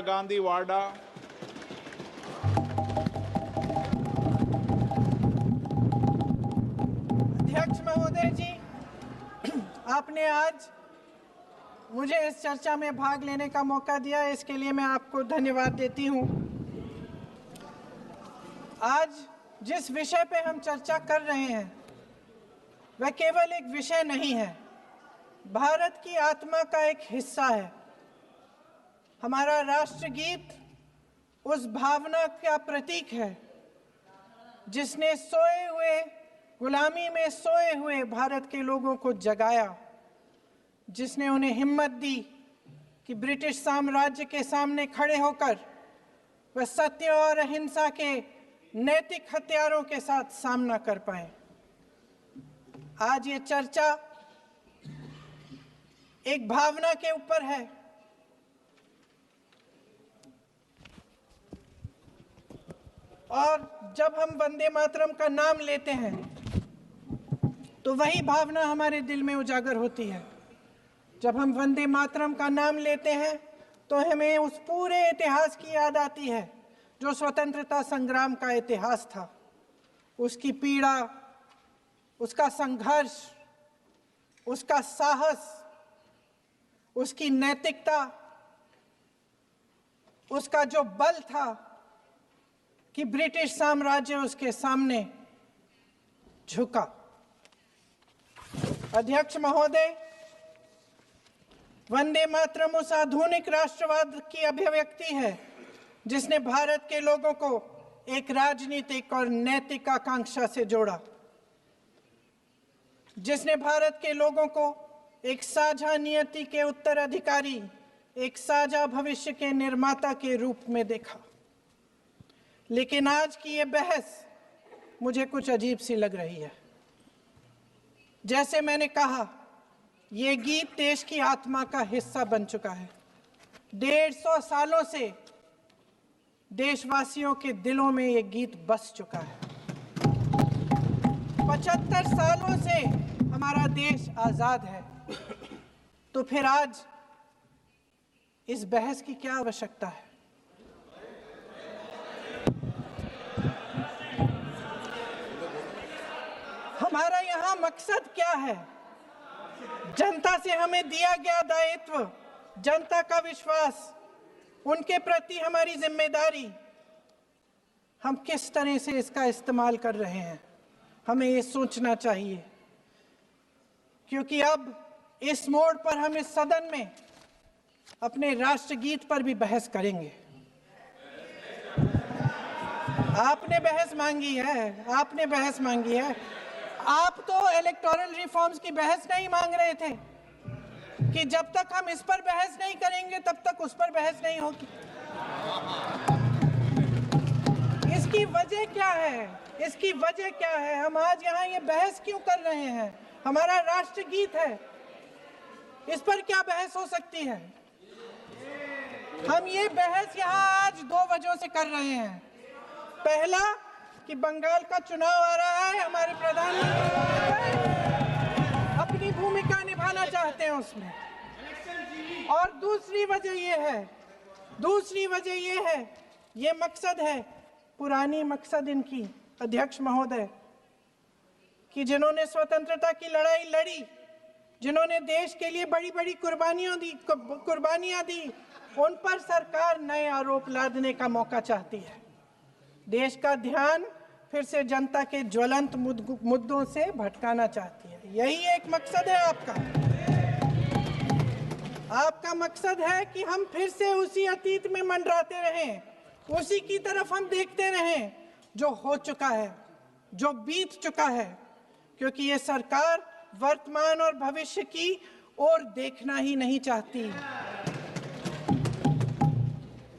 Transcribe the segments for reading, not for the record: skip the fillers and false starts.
गांधी वाडा। अध्यक्ष महोदय जी, आपने आज मुझे इस चर्चा में भाग लेने का मौका दिया, इसके लिए मैं आपको धन्यवाद देती हूं। आज जिस विषय पे हम चर्चा कर रहे हैं वह केवल एक विषय नहीं है, भारत की आत्मा का एक हिस्सा है। हमारा राष्ट्रगीत उस भावना का प्रतीक है जिसने सोए हुए, गुलामी में सोए हुए भारत के लोगों को जगाया, जिसने उन्हें हिम्मत दी कि ब्रिटिश साम्राज्य के सामने खड़े होकर वह सत्य और अहिंसा के नैतिक हथियारों के साथ सामना कर पाए। आज ये चर्चा एक भावना के ऊपर है। और जब हम वंदे मातरम का नाम लेते हैं तो वही भावना हमारे दिल में उजागर होती है। जब हम वंदे मातरम का नाम लेते हैं तो हमें उस पूरे इतिहास की याद आती है जो स्वतंत्रता संग्राम का इतिहास था, उसकी पीड़ा, उसका संघर्ष, उसका साहस, उसकी नैतिकता, उसका जो बल था कि ब्रिटिश साम्राज्य उसके सामने झुका। अध्यक्ष महोदय, वंदे मातरम उस आधुनिक राष्ट्रवाद की अभिव्यक्ति है जिसने भारत के लोगों को एक राजनीतिक और नैतिक आकांक्षा से जोड़ा, जिसने भारत के लोगों को एक साझा नियति के उत्तराधिकारी, एक साझा भविष्य के निर्माता के रूप में देखा। लेकिन आज की ये बहस मुझे कुछ अजीब सी लग रही है। जैसे मैंने कहा, ये गीत देश की आत्मा का हिस्सा बन चुका है। 150 सालों से देशवासियों के दिलों में ये गीत बस चुका है। 75 सालों से हमारा देश आजाद है, तो फिर आज इस बहस की क्या आवश्यकता है? हमारा यहाँ मकसद क्या है? जनता से हमें दिया गया दायित्व, जनता का विश्वास, उनके प्रति हमारी जिम्मेदारी, हम किस तरह से इसका इस्तेमाल कर रहे हैं, हमें ये सोचना चाहिए। क्योंकि अब इस मोड़ पर हम इस सदन में अपने राष्ट्रगीत पर भी बहस करेंगे। आपने बहस मांगी है, आपने बहस मांगी है। आप तो इलेक्टोरल रिफॉर्म्स की बहस नहीं मांग रहे थे कि जब तक हम इस पर बहस नहीं करेंगे तब तक उस पर बहस नहीं होगी। इसकी वजह क्या है? इसकी वजह क्या है? हम आज यहाँ ये बहस क्यों कर रहे हैं? हमारा राष्ट्रगीत है, इस पर क्या बहस हो सकती है? हम ये बहस यहाँ आज 2 वजहों से कर रहे हैं। पहला कि बंगाल का चुनाव आ रहा है, हमारे प्रधानमंत्री अपनी भूमिका निभाना चाहते हैं उसमें। और दूसरी वजह ये है, ये मकसद है, पुरानी मकसद इनकी, अध्यक्ष महोदय, कि जिन्होंने स्वतंत्रता की लड़ाई लड़ी, जिन्होंने देश के लिए बड़ी बड़ी कुर्बानियां दी, उन पर सरकार नए आरोप लादने का मौका चाहती है। देश का ध्यान फिर से जनता के ज्वलंत मुद्दों से भटकाना चाहती है। यही एक मकसद है आपका। आपका मकसद है कि हम फिर से उसी अतीत में मंडराते रहें, उसी की तरफ हम देखते रहें जो हो चुका है, जो बीत चुका है। क्योंकि ये सरकार वर्तमान और भविष्य की ओर देखना ही नहीं चाहती,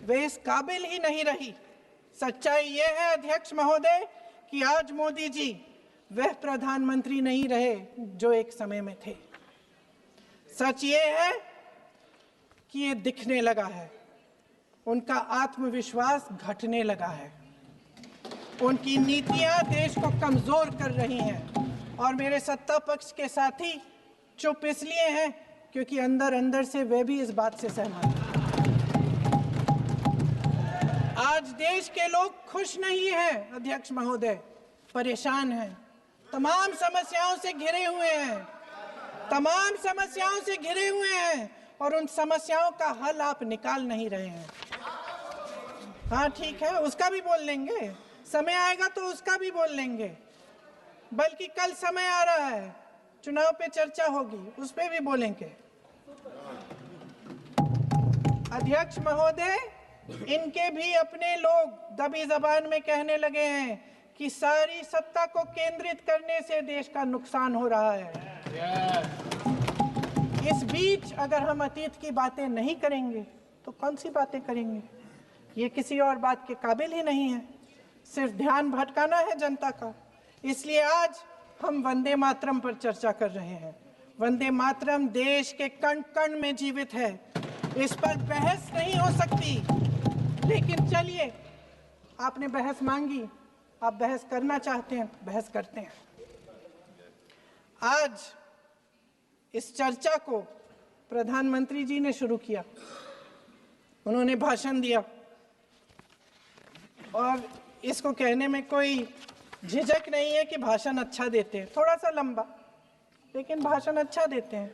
वे इस काबिल ही नहीं रही। सच्चाई ये है अध्यक्ष महोदय कि आज मोदी जी वह प्रधानमंत्री नहीं रहे जो एक समय में थे। सच ये है कि ये दिखने लगा है, उनका आत्मविश्वास घटने लगा है, उनकी नीतियां देश को कमजोर कर रही हैं। और मेरे सत्ता पक्ष के साथी चुप इसलिए हैं क्योंकि अंदर अंदर से वे भी इस बात से सहमत हैं। आज देश के लोग खुश नहीं हैं अध्यक्ष महोदय, परेशान हैं, तमाम समस्याओं से घिरे हुए हैं, तमाम समस्याओं से घिरे हुए हैं और उन समस्याओं का हल आप निकाल नहीं रहे हैं। हाँ ठीक है, उसका भी बोल लेंगे, समय आएगा तो उसका भी बोल लेंगे, बल्कि कल समय आ रहा है, चुनाव पे चर्चा होगी, उस पे भी बोलेंगे। अध्यक्ष महोदय, इनके भी अपने लोग दबी जबान में कहने लगे हैं कि सारी सत्ता को केंद्रित करने से देश का नुकसान हो रहा है। इस बीच अगर हम अतीत की बातें नहीं करेंगे तो कौन सी बातें करेंगे? ये किसी और बात के काबिल ही नहीं है, सिर्फ ध्यान भटकाना है जनता का। इसलिए आज हम वंदे मातरम पर चर्चा कर रहे हैं। वंदे मातरम देश के कण कण में जीवित है, इस पर बहस नहीं हो सकती। लेकिन चलिए, आपने बहस मांगी, आप बहस करना चाहते हैं, बहस करते हैं। आज इस चर्चा को प्रधानमंत्री जी ने शुरू किया, उन्होंने भाषण दिया और इसको कहने में कोई झिझक नहीं है कि भाषण अच्छा देते हैं, थोड़ा सा लंबा, लेकिन भाषण अच्छा देते हैं।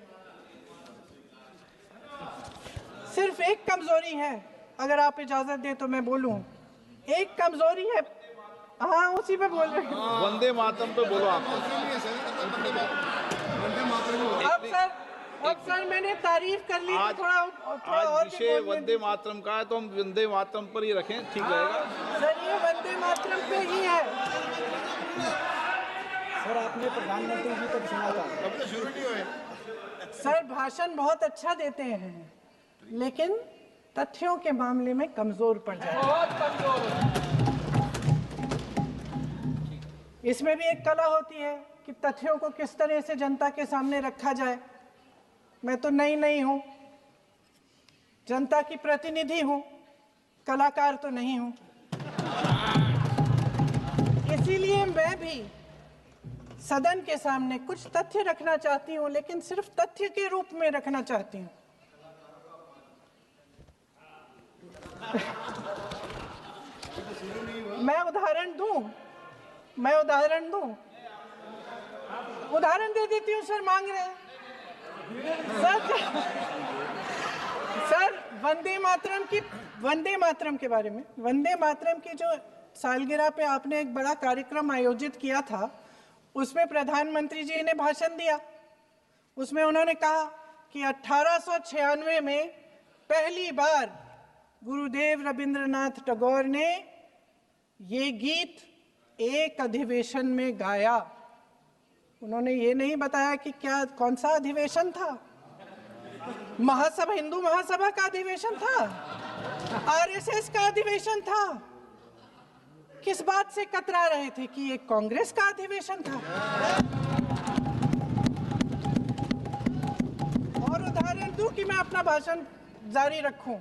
सिर्फ एक कमजोरी है, अगर आप इजाजत दें तो मैं बोलूं, एक कमजोरी है। हाँ, उसी पे बोल रहे हैं, वंदे मातरम पे बोलो आप। अब सर मैंने तारीफ कर ली, आज विषय वंदे मातरम का है तो हम वंदे मातरम पर ही रखें, ठीक रहेगा। सर ये वंदे मातरम पे ही है। सर आपने प्रधानमंत्री जी तक सुना था, अब तो शुरू नहीं हुए। सर भाषण बहुत अच्छा देते हैं, लेकिन तथ्यों के मामले में कमजोर पड़ जाते हैं, बहुत कमजोर। इसमें भी एक कला होती है कि तथ्यों को किस तरह से जनता के सामने रखा जाए। मैं तो नहीं हूं, जनता की प्रतिनिधि हूं, कलाकार तो नहीं हूं। इसीलिए मैं भी सदन के सामने कुछ तथ्य रखना चाहती हूं, लेकिन सिर्फ तथ्य के रूप में रखना चाहती हूं। मैं उदाहरण दूं, उदाहरण दे देती हूँ। सर मांग रहे हैं सर वंदे मातरम के बारे में, वंदे मातरम की जो सालगिरह पे आपने एक बड़ा कार्यक्रम आयोजित किया था, उसमें प्रधानमंत्री जी ने भाषण दिया। उसमें उन्होंने कहा कि 1896 में पहली बार गुरुदेव रविंद्रनाथ टैगोर ने ये गीत एक अधिवेशन में गाया। उन्होंने ये नहीं बताया कि कौन सा अधिवेशन था, महासभा, हिंदू महासभा का अधिवेशन था, आरएसएस का अधिवेशन था, किस बात से कतरा रहे थे कि ये कांग्रेस का अधिवेशन था। और उदाहरण दूं कि मैं अपना भाषण जारी रखूं,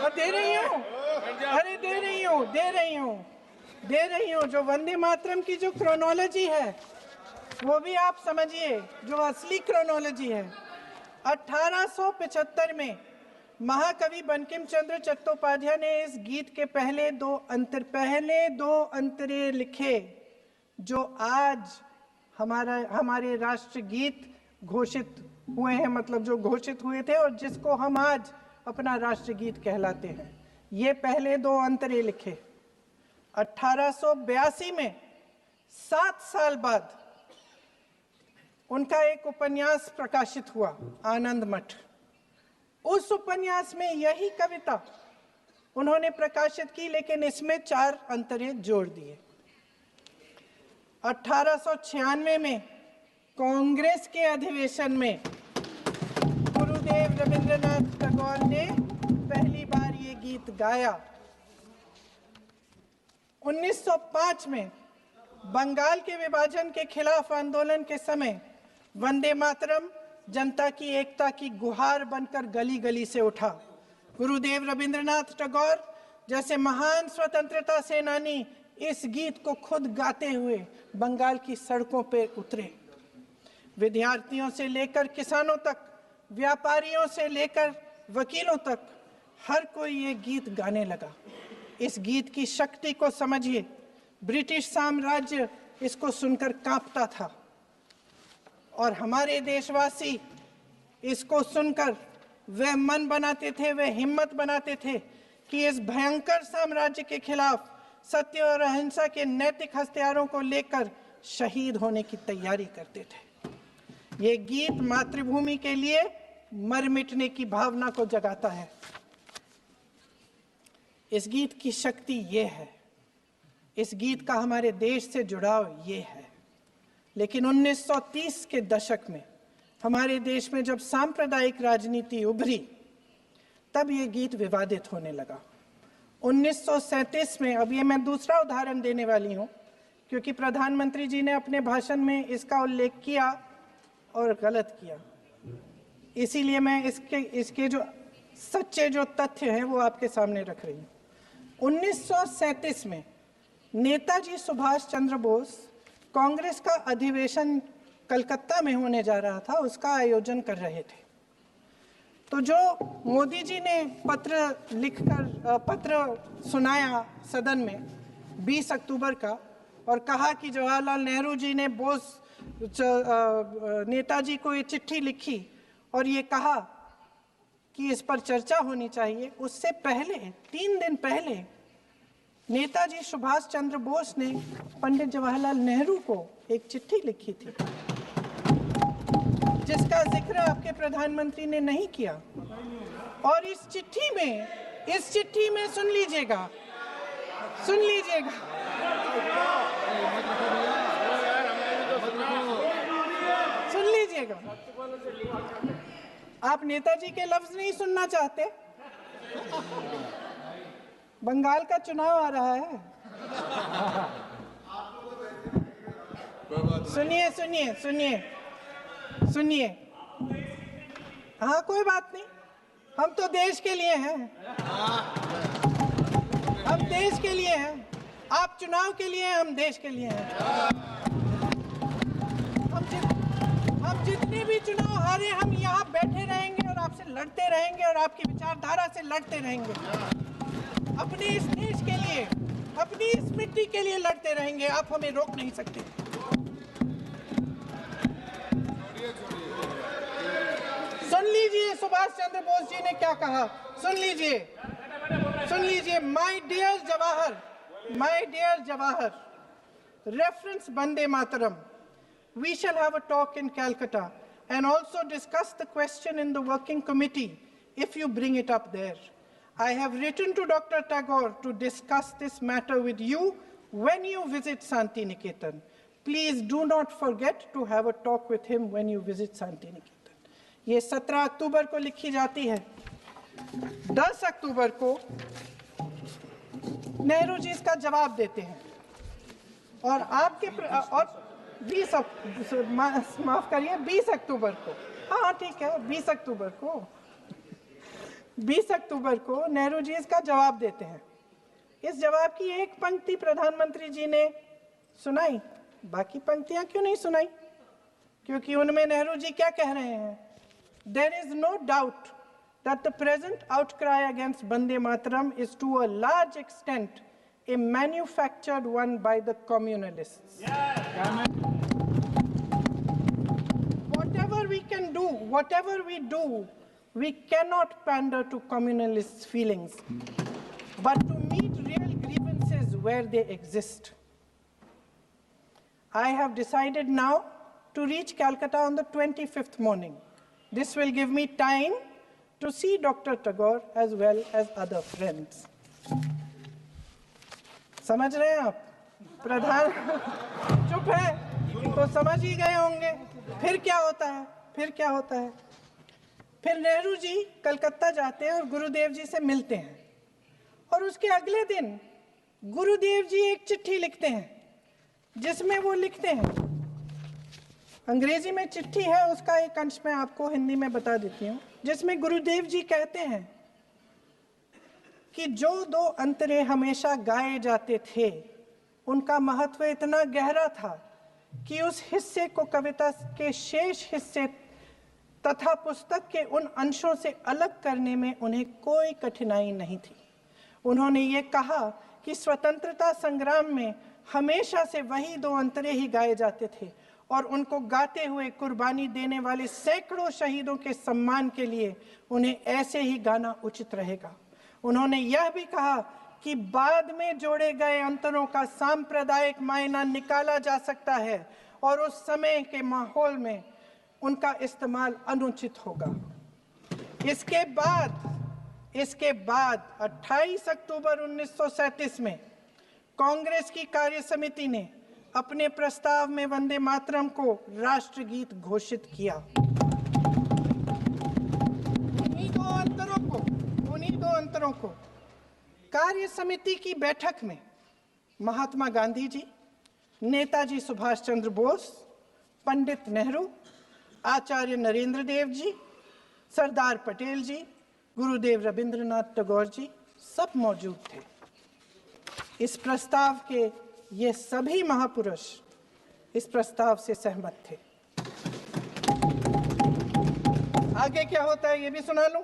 दे रही हूं। जो वंदे मातरम की जो क्रोनोलॉजी है वो भी आप समझिए, जो असली क्रोनोलॉजी है। 1875 में महाकवि बंकिम चंद्र चट्टोपाध्याय ने इस गीत के पहले दो अंतरे लिखे, जो आज हमारे राष्ट्रगीत घोषित हुए हैं, मतलब जो घोषित हुए थे और जिसको हम आज अपना राष्ट्रगीत कहलाते हैं। ये पहले दो अंतरे लिखे 1882 में। 7 साल बाद उनका एक उपन्यास प्रकाशित हुआ, आनंद मठ। उस उपन्यास में यही कविता उन्होंने प्रकाशित की, लेकिन इसमें 4 अंतरे जोड़ दिए। 1896 में कांग्रेस के अधिवेशन में गुरुदेव रविंद्रनाथ टैगोर ने पहली बार ये गीत गाया। 1905 में बंगाल के विभाजन के खिलाफ आंदोलन के समय वंदे मातरम जनता की एकता की गुहार बनकर गली गली से उठा। गुरुदेव रविंद्रनाथ टैगोर जैसे महान स्वतंत्रता सेनानी इस गीत को खुद गाते हुए बंगाल की सड़कों पर उतरे। विद्यार्थियों से लेकर किसानों तक, व्यापारियों से लेकर वकीलों तक, हर कोई ये गीत गाने लगा। इस गीत की शक्ति को समझिए। ब्रिटिश साम्राज्य इसको सुनकर कांपता था और हमारे देशवासी इसको सुनकर वे मन बनाते थे, वे हिम्मत बनाते थे कि इस भयंकर साम्राज्य के खिलाफ सत्य और अहिंसा के नैतिक हथियारों को लेकर शहीद होने की तैयारी करते थे। ये गीत मातृभूमि के लिए मर मिटने की भावना को जगाता है। इस गीत की शक्ति ये है, इस गीत का हमारे देश से जुड़ाव ये है। लेकिन 1930 के दशक में हमारे देश में जब सांप्रदायिक राजनीति उभरी, तब ये गीत विवादित होने लगा। 1937 में, अब ये मैं दूसरा उदाहरण देने वाली हूँ क्योंकि प्रधानमंत्री जी ने अपने भाषण में इसका उल्लेख किया और गलत किया, इसीलिए मैं इसके जो सच्चे जो तथ्य हैं वो आपके सामने रख रही हूँ। 1937 में नेताजी सुभाष चंद्र बोस कांग्रेस का अधिवेशन कलकत्ता में होने जा रहा था, उसका आयोजन कर रहे थे। तो जो मोदी जी ने पत्र सुनाया सदन में 20 अक्टूबर का और कहा कि जवाहरलाल नेहरू जी ने नेताजी को ये चिट्ठी लिखी और ये कहा कि इस पर चर्चा होनी चाहिए, उससे पहले 3 दिन पहले नेताजी सुभाष चंद्र बोस ने पंडित जवाहरलाल नेहरू को एक चिट्ठी लिखी थी जिसका जिक्र आपके प्रधानमंत्री ने नहीं किया। और इस चिट्ठी में सुन लीजिएगा आप नेताजी के लफ्ज नहीं सुनना चाहते? बंगाल का चुनाव आ रहा है। सुनिए। हाँ, कोई बात नहीं, हम तो देश के लिए हैं। हम देश के लिए हैं, आप चुनाव के लिए हैं, हम देश के लिए हैं। हम जितने भी चुनाव हारे, हम यहाँ बैठे रहेंगे और आपसे लड़ते रहेंगे और आपकी विचारधारा से लड़ते रहेंगे। अपने इस देश के लिए, अपनी इस मिट्टी के लिए लड़ते रहेंगे। आप हमें रोक नहीं सकते। सुन लीजिए सुभाष चंद्र बोस जी ने क्या कहा, सुन लीजिए। My dear Jawahar, reference Vande Mataram, we shall have a talk in Calcutta and also discuss the question in the working committee if you bring it up there. I have written to Dr. Tagore to discuss this matter with you when you visit Santi Niketan. Please do not forget to have a talk with him when you visit Santi Niketan. ये 17 अक्टूबर को लिखी जाती है। 10 अक्टूबर को नेहरू जी इसका जवाब देते हैं और आपके और 20 अक्टूबर को, हाँ ठीक है, 20 अक्टूबर को नेहरू जी इसका जवाब देते हैं। इस जवाब की एक पंक्ति प्रधानमंत्री जी ने सुनाई, बाकी पंक्तियां क्यों नहीं सुनाई? क्योंकि उनमें नेहरू जी क्या कह रहे हैं? There is no doubt that the present outcry against Vande Mataram is to a large extent a manufactured one by the communalists. Whatever we do, we cannot pander to communalists' feelings, but to meet real grievances where they exist. I have decided now to reach Calcutta on the 25th morning. This will give me time to see Dr. Tagore as well as other friends. समझ रहे हैं आप? प्रधान चुप है तो समझ ही गए होंगे। फिर क्या होता है? फिर नेहरू जी कलकत्ता जाते हैं और गुरुदेव जी से मिलते हैं और उसके अगले दिन गुरुदेव जी एक चिट्ठी लिखते हैं जिसमें वो लिखते हैं, अंग्रेजी में चिट्ठी है, उसका एक अंश मैं आपको हिंदी में बता देती हूँ, जिसमें गुरुदेव जी कहते हैं कि जो 2 अंतरे हमेशा गाए जाते थे उनका महत्व इतना गहरा था कि उस हिस्से को कविता के शेष हिस्से तथा पुस्तक के उन अंशों से अलग करने में उन्हें कोई कठिनाई नहीं थी। उन्होंने ये कहा कि स्वतंत्रता संग्राम में हमेशा से वही दो अंतरे ही गाए जाते थे और उनको गाते हुए कुर्बानी देने वाले सैकड़ों शहीदों के सम्मान के लिए उन्हें ऐसे ही गाना उचित रहेगा। उन्होंने यह भी कहा कि बाद में जोड़े गए अंतरों का सांप्रदायिक मायना निकाला जा सकता है और उस समय के माहौल में उनका इस्तेमाल अनुचित होगा। इसके बाद 28 अक्टूबर 1937 में कांग्रेस की कार्य समिति ने अपने प्रस्ताव में वंदे मातरम को राष्ट्रगीत घोषित किया। उन्हीं दो अंतरों को कार्य समिति की बैठक में महात्मा गांधी जी, नेताजी सुभाष चंद्र बोस, पंडित नेहरू, आचार्य नरेंद्र देव जी, सरदार पटेल जी, गुरुदेव रविंद्रनाथ टैगोर जी सब मौजूद थे। इस प्रस्ताव के ये सभी महापुरुष इस प्रस्ताव से सहमत थे। आगे क्या होता है ये भी सुना लूं।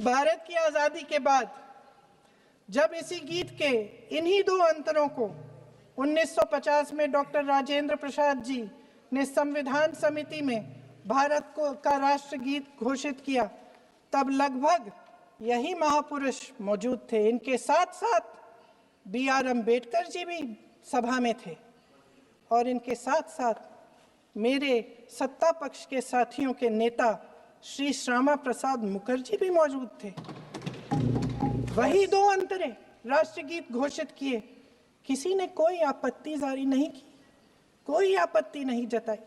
भारत की आजादी के बाद जब इसी गीत के इन्हीं दो अंतरों को 1950 में डॉक्टर राजेंद्र प्रसाद जी ने संविधान समिति में भारत का राष्ट्रगीत घोषित किया, तब लगभग यही महापुरुष मौजूद थे। इनके साथ साथ BR अम्बेडकर जी भी सभा में थे और इनके साथ साथ मेरे सत्ता पक्ष के साथियों के नेता श्री श्यामा प्रसाद मुखर्जी भी मौजूद थे। वही दो अंतरे राष्ट्रगीत घोषित किए। किसी ने कोई आपत्ति जारी नहीं की, कोई आपत्ति नहीं जताई।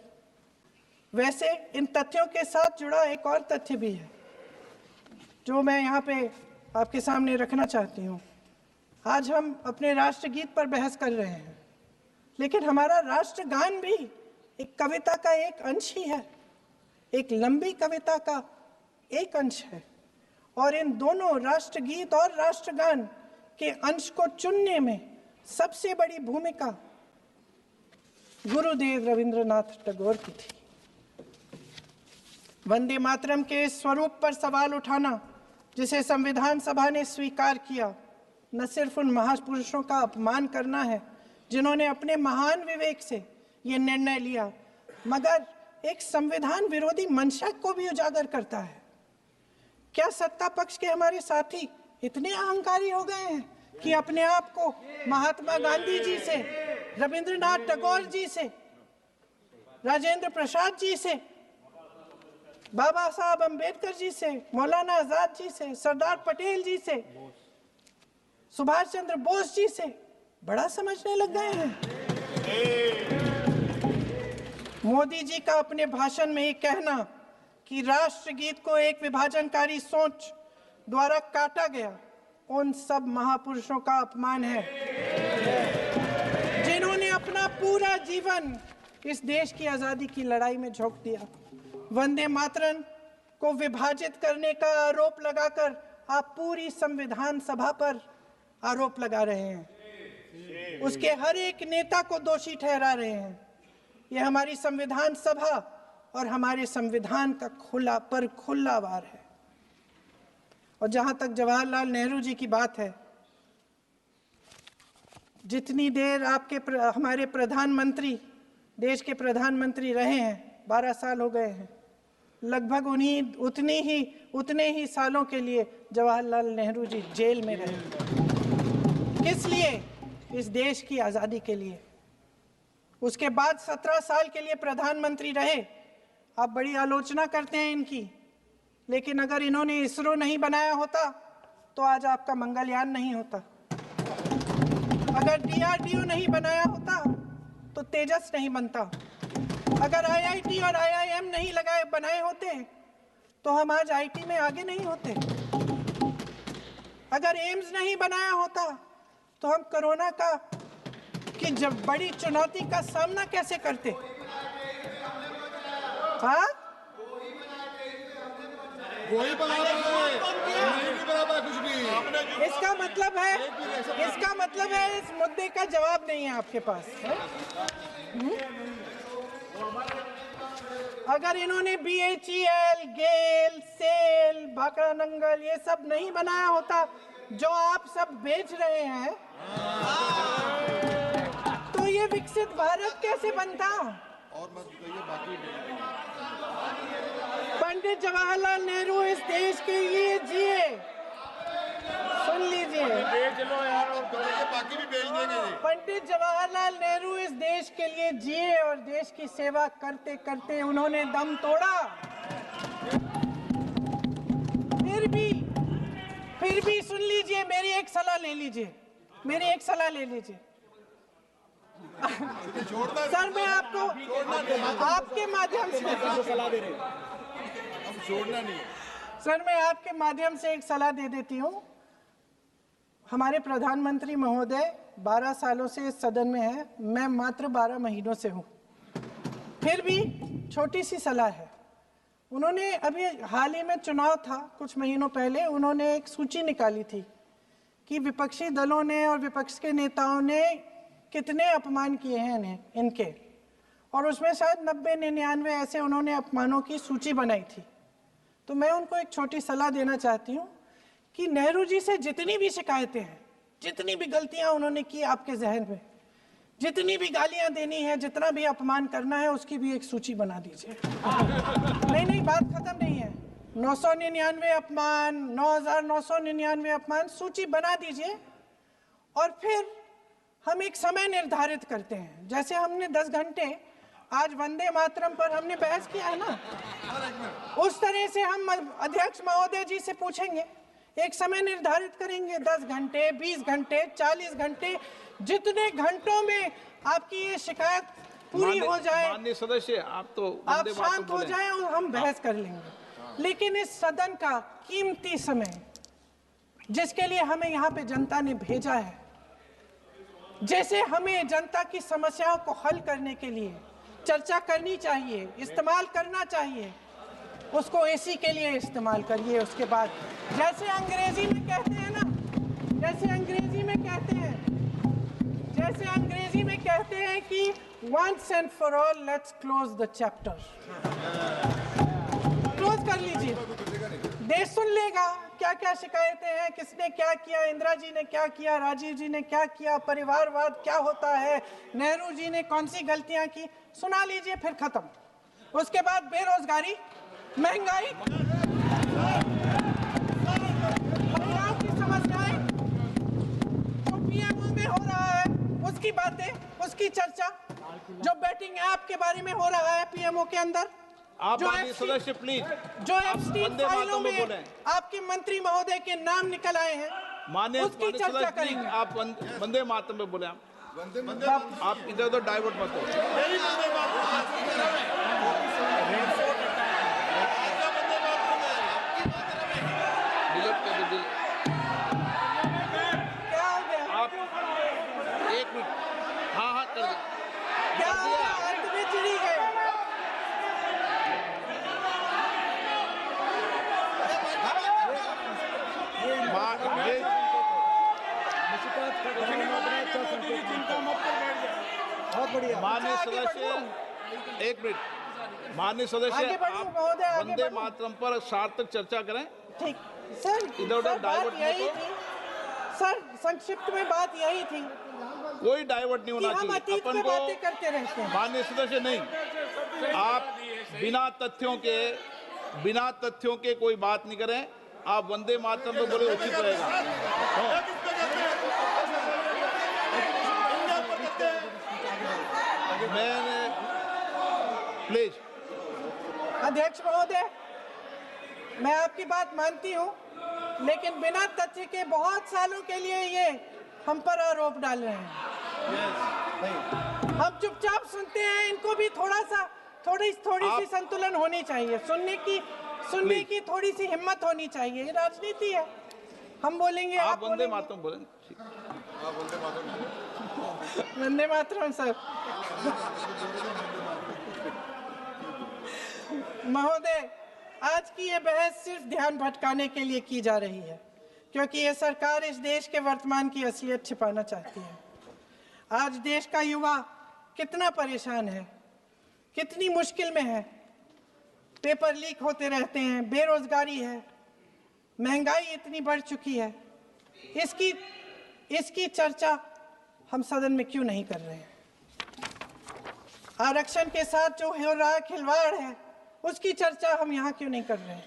वैसे इन तथ्यों के साथ जुड़ा एक और तथ्य भी है जो मैं यहाँ पे आपके सामने रखना चाहती हूँ। आज हम अपने राष्ट्रगीत पर बहस कर रहे हैं, लेकिन हमारा राष्ट्रगान भी एक कविता का एक अंश ही है, एक लंबी कविता का एक अंश है। और इन दोनों राष्ट्रगीत और राष्ट्रगान के अंश को चुनने में सबसे बड़ी भूमिका गुरुदेव रविंद्रनाथ टैगोर की थी। वंदे मातरम के स्वरूप पर सवाल उठाना, जिसे संविधान सभा ने स्वीकार किया, न सिर्फ उन महापुरुषों का अपमान करना है जिन्होंने अपने महान विवेक से ये निर्णय लिया, मगर एक संविधान विरोधी मंशा को भी उजागर करता है। क्या सत्ता पक्ष के हमारे साथी इतने अहंकारी हो गए हैं कि अपने आप को महात्मा गांधी जी से, रविंद्रनाथ टैगोर जी से, राजेंद्र प्रसाद जी से, बाबा साहब अम्बेडकर जी से, मौलाना आजाद जी से, सरदार पटेल जी से, सुभाष चंद्र बोस जी से बड़ा समझने लग गए हैं? मोदी जी का अपने भाषण में ये कहना कि राष्ट्रगीत को एक विभाजनकारी सोच द्वारा काटा गया, उन सब महापुरुषों का अपमान है जिन्होंने अपना पूरा जीवन इस देश की आजादी की लड़ाई में झोंक दिया। वंदे मातरम को विभाजित करने का आरोप लगाकर आप पूरी संविधान सभा पर आरोप लगा रहे हैं, उसके हर एक नेता को दोषी ठहरा रहे हैं। यह हमारी संविधान सभा और हमारे संविधान का खुला वार है। और जहां तक जवाहरलाल नेहरू जी की बात है, जितनी देर हमारे प्रधानमंत्री देश के प्रधानमंत्री रहे हैं, 12 साल हो गए हैं, लगभग उतने ही सालों के लिए जवाहरलाल नेहरू जी जेल में रहे। किस लिए? इस देश की आज़ादी के लिए। उसके बाद 17 साल के लिए प्रधानमंत्री रहे। आप बड़ी आलोचना करते हैं इनकी, लेकिन अगर इन्होंने इसरो नहीं बनाया होता तो आज आपका मंगलयान नहीं होता। अगर DRDO नहीं बनाया होता तो तेजस नहीं बनता। अगर IIT और IIM नहीं बनाए होते तो हम आज IT में आगे नहीं होते। अगर एम्स नहीं बनाया होता तो हम कोरोना की जब बड़ी चुनौती का सामना कैसे करते? हाँ, वही बना कुछ भी। इसका मतलब है इस मुद्दे का जवाब नहीं है आपके पास। अगर इन्होंने BHEL, गेल, सेल, भाखड़ा नंगल ये सब नहीं बनाया होता जो आप सब बेच रहे हैं, तो ये विकसित भारत कैसे बनता? और मत बताइए बाकी। पंडित जवाहरलाल नेहरू इस देश के लिए जिए, सुन लीजिए, बाकी भी बेच देंगे। पंडित जवाहरलाल नेहरू इस देश के लिए जिए और देश की सेवा करते करते उन्होंने दम तोड़ा। फिर भी सुन लीजिए, मेरी एक सलाह ले लीजिए, मेरी एक सलाह ले लीजिए। सर मैं आपको आपके माध्यम से सलाह दे रहे हैं, हम छोड़ना नहीं। सर मैं आपके माध्यम से एक सलाह दे देती हूँ। हमारे प्रधानमंत्री महोदय 12 सालों से इस सदन में हैं, मैं मात्र 12 महीनों से हूँ। फिर भी छोटी सी सलाह है। उन्होंने अभी हाल ही में चुनाव था, कुछ महीनों पहले उन्होंने एक सूची निकाली थी कि विपक्षी दलों ने और विपक्ष के नेताओं ने कितने अपमान किए हैं इनके, और उसमें शायद 90-99 ऐसे उन्होंने अपमानों की सूची बनाई थी। तो मैं उनको एक छोटी सलाह देना चाहती हूँ कि नेहरू जी से जितनी भी शिकायतें हैं, जितनी भी गलतियां उन्होंने की आपके जहन में, जितनी भी गालियां देनी है, जितना भी अपमान करना है, उसकी भी एक सूची बना दीजिए। नहीं, बात खत्म नहीं है। 999 अपमान, 9,999 अपमान, सूची बना दीजिए और फिर हम एक समय निर्धारित करते हैं। जैसे हमने 10 घंटे आज वंदे मातरम पर हमने बहस किया है ना, उस तरह से हम अध्यक्ष महोदय जी से पूछेंगे, एक समय निर्धारित करेंगे, 10 घंटे, 20 घंटे, 40 घंटे, जितने घंटों में आपकी ये शिकायत पूरी हो जाए, माननीय सदस्य आप तो आप शांत हो जाएं और हम बहस कर लेंगे। लेकिन इस सदन का कीमती समय, जिसके लिए हमें यहाँ पे जनता ने भेजा है, जैसे हमें जनता की समस्याओं को हल करने के लिए चर्चा करनी चाहिए, इस्तेमाल करना चाहिए, उसको इसी के लिए इस्तेमाल करिए। उसके बाद जैसे अंग्रेजी में कहते हैं ना, जैसे अंग्रेजी में कहते हैं कि once and for all let's close the chapter, close कर लीजिए। देश सुन लेगा क्या क्या शिकायतें हैं, किसने क्या किया, इंदिरा जी ने क्या किया, राजीव जी ने क्या किया, परिवारवाद क्या होता है, नेहरू जी ने कौन सी गलतियां की, सुना लीजिए, फिर खत्म। उसके बाद बेरोजगारी, महंगाई, महिलाओं की समस्याएं, जो पीएमओ में हो रहा है उसकी बातें, उसकी चर्चा, जो बैटिंग ऐप के बारे में हो रहा है पीएमओ के अंदर, आप माननीय सदस्य प्लीज, जो एप्स्टीन फाइलों में बोलें। आपके मंत्री महोदय के नाम निकल आए हैं, माननीय उसकी चर्चा सदस्य प्लीज, करेंगे। आप वंदे मातरम में बोले। आप इधर उधर डाइवर्ट मत हो। क्या हो गया? आप 1 मिनट, हाँ कर दे। क्या हो गया? अंत में चिड़ी गए। बहुत बढ़िया। माननीय आगे सदस्य, बढ़ो। 1 मिनट, माननीय सदस्य आगे बढ़ो आप महोदय, आगे वंदे बढ़ो। मातरम पर सार्थक चर्चा करें। ठीक सर, इधर उधर सर, बात डाइवर्ट मत यही हो। थी सर, संक्षिप्त में बात यही थी कोई डाइवर्ट नहीं कि होना हम चाहिए अतीत अपन में को। बातें करते रहते हैं। माननीय सदस्य नहीं, आप बिना तथ्यों के कोई बात नहीं करें। आप वंदे मातरम में बोले उचित रहेगा। मैंने प्लीज। अध्यक्ष महोदय, मैं आपकी बात मानती हूँ, लेकिन बिना तथ्य के बहुत सालों के लिए ये हम पर आरोप डाल रहे हैं। हम चुपचाप सुनते हैं, इनको भी थोड़ी सी संतुलन होनी चाहिए, सुनने की थोड़ी सी हिम्मत होनी चाहिए। ये राजनीति है, हम बोलेंगे, आप आप वंदे बोलेंगे। मातरम बोलें। वंदे मातरम सर। महोदय, आज की ये बहस सिर्फ ध्यान भटकाने के लिए की जा रही है, क्योंकि ये सरकार इस देश के वर्तमान की असलियत छिपाना चाहती है। आज देश का युवा कितना परेशान है, कितनी मुश्किल में है, पेपर लीक होते रहते हैं, बेरोजगारी है, महंगाई इतनी बढ़ चुकी है, इसकी चर्चा हम सदन में क्यों नहीं कर रहे हैं? आरक्षण के साथ जो हो रहा खिलवाड़ है, उसकी चर्चा हम यहाँ क्यों नहीं कर रहे हैं?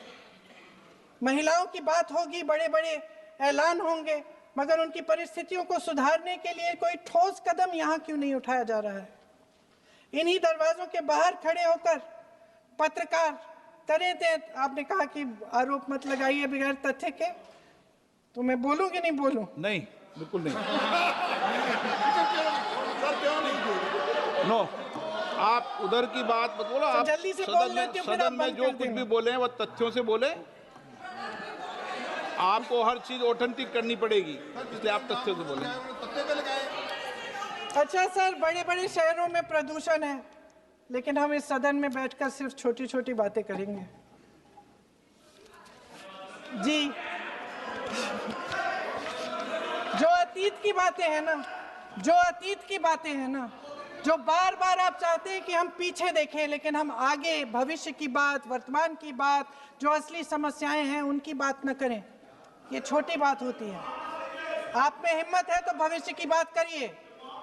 महिलाओं की बात होगी, बड़े बड़े ऐलान होंगे, मगर उनकी परिस्थितियों को सुधारने के लिए कोई ठोस कदम यहाँ क्यों नहीं उठाया जा रहा है? इन्हीं दरवाजों के बाहर खड़े होकर पत्रकार तरह तरह, आपने कहा कि आरोप मत लगाइए बगैर तथ्य के, तो मैं बोलूं कि नहीं बोलूं? नहीं, बिल्कुल नहीं। सर क्यों नहीं? नो, आप उधर की बात मत बोलो। आप जल्दी से बोल लेते हो, फिर आप सदन में बंद जो कर कुछ देना। भी बोले हैं वो तथ्यों से बोले। आपको हर चीज ऑथेंटिक करनी पड़ेगी, इसलिए आप तथ्यों से बोले। तख्ते पे लगाए। अच्छा सर, बड़े बड़े शहरों में प्रदूषण है, लेकिन हम इस सदन में बैठकर सिर्फ छोटी छोटी बातें करेंगे। जी, जो अतीत की बातें हैं ना, जो बार बार आप चाहते हैं कि हम पीछे देखें, लेकिन हम आगे भविष्य की बात, वर्तमान की बात, जो असली समस्याएं हैं उनकी बात न करें, ये छोटी बात होती है। आप में हिम्मत है तो भविष्य की बात करिए,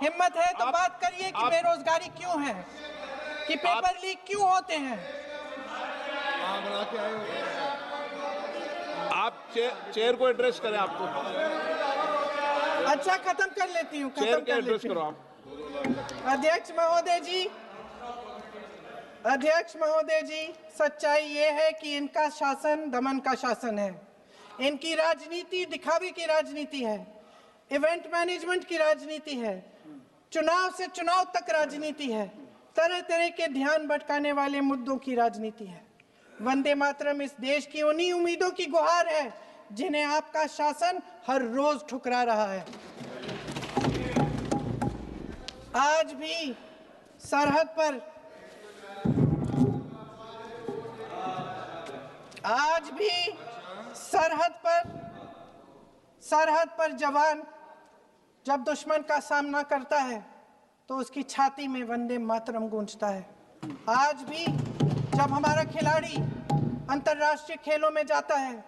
हिम्मत है तो बात करिए कि बेरोजगारी क्यों है, कि पेपर लीक क्यों होते हैं। आप चेयर को एड्रेस करें। आपको अच्छा, खत्म कर लेती हूँ, चेयर के एड्रेस करो आप। अध्यक्ष महोदय जी, सच्चाई ये है कि इनका शासन दमन का शासन है। इनकी राजनीति दिखावे की राजनीति है, इवेंट मैनेजमेंट की राजनीति है, चुनाव से चुनाव तक राजनीति है, तरह तरह के ध्यान भटकाने वाले मुद्दों की राजनीति है। वंदे मातरम इस देश की उन्हीं उम्मीदों की गुहार है जिन्हें आपका शासन हर रोज ठुकरा रहा है। आज भी सरहद पर जवान जब दुश्मन का सामना करता है तो उसकी छाती में वंदे मातरम गूंजता है। आज भी जब हमारा खिलाड़ी अंतर्राष्ट्रीय खेलों में जाता है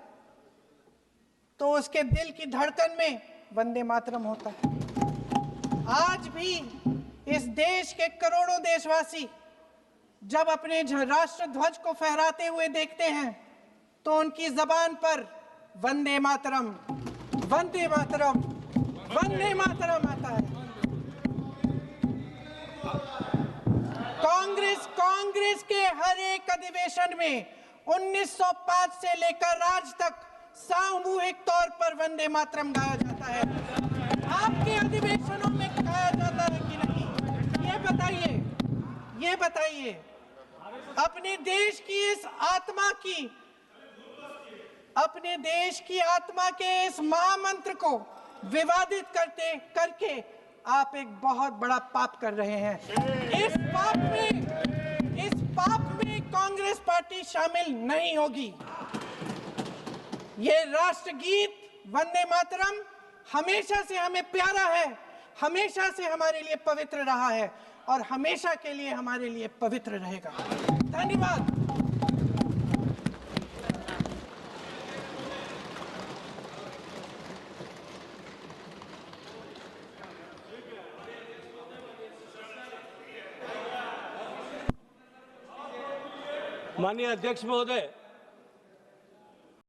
तो उसके दिल की धड़कन में वंदे मातरम होता है। आज भी इस देश के करोड़ों देशवासी जब अपने राष्ट्र ध्वज को फहराते हुए देखते हैं तो उनकी जबान पर वंदे मातरम, वंदे मातरम, वंदे मातरम आता है। कांग्रेस के हर एक अधिवेशन में 1905 से लेकर आज तक सामूहिक तौर पर वंदे मातरम गाया जाता है। आपके अधिवेशनों में गाया जाता है कि नहीं, ये बताइए। अपने देश की आत्मा के इस महामंत्र को विवादित करके आप एक बहुत बड़ा पाप कर रहे हैं। इस पाप में कांग्रेस पार्टी शामिल नहीं होगी। ये राष्ट्रगीत वंदे मातरम हमेशा से हमें प्यारा है, हमेशा से हमारे लिए पवित्र रहा है और हमेशा के लिए हमारे लिए पवित्र रहेगा। धन्यवाद। माननीय अध्यक्ष महोदय,